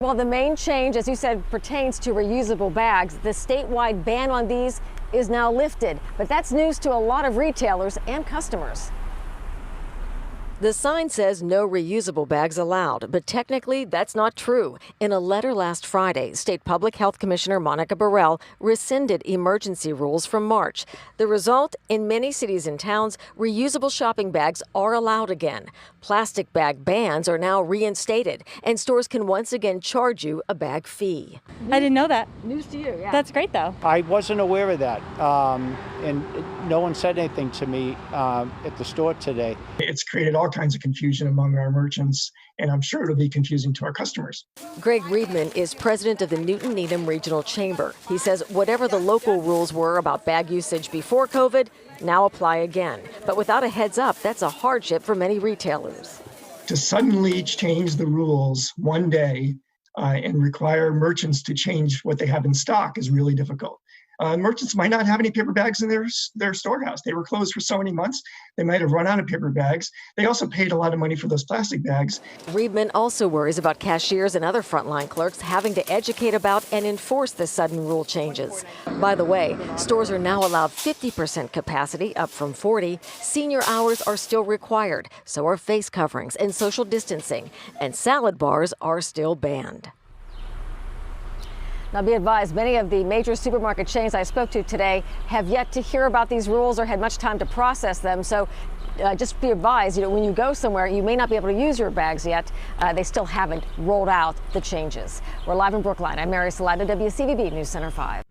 Well, the main change, as you said, pertains to reusable bags. The statewide ban on these is now lifted, but that's news to a lot of retailers and customers. The sign says no reusable bags allowed, but technically that's not true. In a letter last Friday, State Public Health Commissioner Monica Burrell rescinded emergency rules from March. The result, in many cities and towns, reusable shopping bags are allowed again. Plastic bag bans are now reinstated, and stores can once again charge you a bag fee. I didn't know that. News to you, yeah. That's great, though. I wasn't aware of that, and no one said anything to me at the store today. It's created all kinds of confusion among our merchants, and I'm sure it'll be confusing to our customers. Greg Reedman is president of the Newton-Needham Regional Chamber. He says whatever the local rules were about bag usage before COVID now apply again. But without a heads up, that's a hardship for many retailers. To suddenly change the rules one day and require merchants to change what they have in stock is really difficult. Merchants might not have any paper bags in their storehouse. They were closed for so many months. They might have run out of paper bags. They also paid a lot of money for those plastic bags. Reedman also worries about cashiers and other frontline clerks having to educate about and enforce the sudden rule changes. By the way, stores are now allowed 50% capacity, up from 40. Senior hours are still required. So are face coverings and social distancing. And salad bars are still banned. Now, be advised, many of the major supermarket chains I spoke to today have yet to hear about these rules or had much time to process them. So just be advised, when you go somewhere, you may not be able to use your bags yet. They still haven't rolled out the changes. We're live in Brookline. I'm Mary Salata, WCVB News Center 5.